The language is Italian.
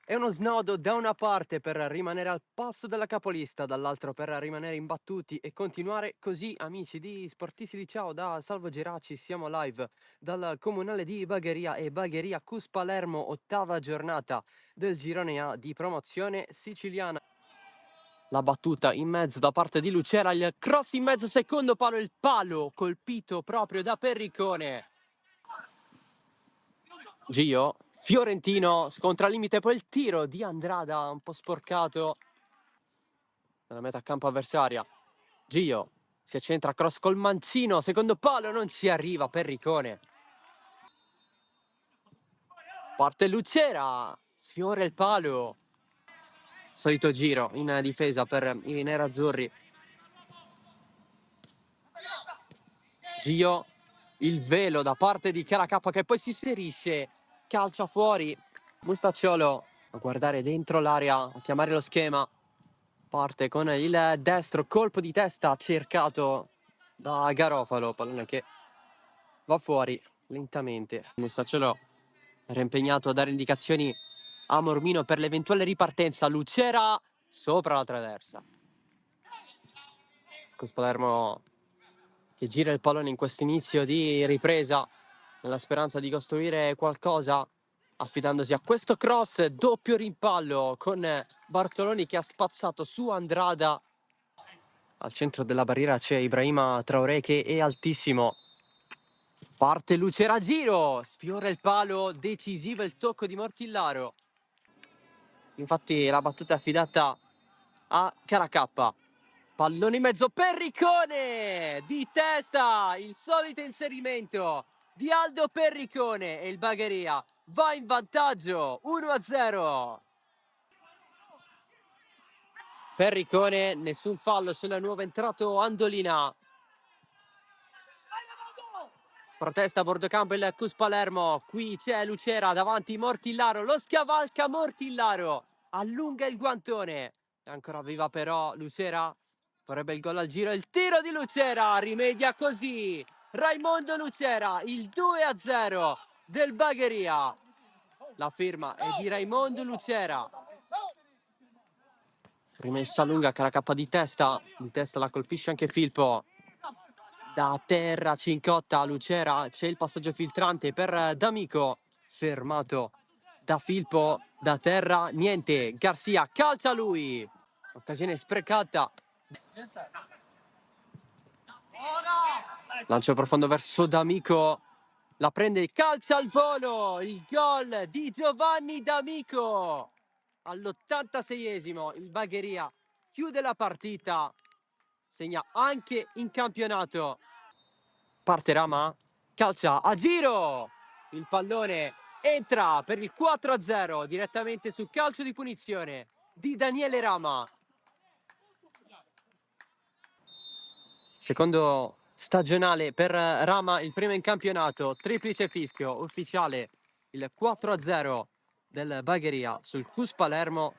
È uno snodo da una parte per rimanere al passo della capolista, dall'altro per rimanere imbattuti e continuare così, amici di Sportisti di Ciao, da Salvo Geraci, siamo live dal comunale di Bagheria e Bagheria Cus Palermo, ottava giornata del girone A di promozione siciliana. La battuta in mezzo da parte di Lucera, il cross in mezzo, secondo palo, il palo colpito proprio da Perricone. Gio, Fiorentino scontra al limite, poi il tiro di Andrada un po' sporcato nella metà campo avversaria. Gio si accentra, cross col mancino, secondo palo, non ci arriva Perricone. Parte Lucera, sfiora il palo. Solito giro in difesa per i nerazzurri. Gio, il velo da parte di Caracappa che poi si inserisce, calcia fuori. Mustacciolo a guardare dentro l'area, a chiamare lo schema. Parte con il destro, colpo di testa cercato da Garofalo, pallone che va fuori lentamente. Mustacciolo era impegnato a dare indicazioni a Mormino per l'eventuale ripartenza. Lucera sopra la traversa. Cos Palermo che gira il pallone in questo inizio di ripresa nella speranza di costruire qualcosa, affidandosi a questo cross, doppio rimpallo con Bartoloni che ha spazzato su Andrada. Al centro della barriera c'è Ibrahima Traoré che è altissimo. Parte Lucera a giro, sfiora il palo, decisivo il tocco di Mortillaro. Infatti la battuta è affidata a Caracappa. Pallone in mezzo, Perricone! Di testa, il solito inserimento di Aldo Perricone e il Bagheria va in vantaggio, 1-0. Perricone, nessun fallo sul nuovo entrato Andolina. Protesta a bordo campo il Cus Palermo, qui c'è Lucera davanti Mortillaro, lo scavalca Mortillaro, allunga il guantone, è ancora viva però Lucera, vorrebbe il gol al giro, il tiro di Lucera, rimedia così Raimondo Lucera, il 2-0 del Bagheria, la firma è di Raimondo Lucera. Rimessa lunga, Caracappa di testa la colpisce anche Filippo. Da terra Cincotta, Lucera, c'è il passaggio filtrante per D'Amico, fermato da Filippo, da terra, niente, Garcia calcia lui, occasione sprecata. Lancio profondo verso D'Amico, la prende, calcia al volo, il gol di Giovanni D'Amico. All'86esimo il Bagheria chiude la partita, segna anche in campionato. Parte Rama, calcia a giro, il pallone entra per il 4-0 direttamente sul calcio di punizione di Daniele Rama. Secondo stagionale per Rama, il primo in campionato, triplice fischio ufficiale, il 4-0 del Bagheria sul Cus Palermo.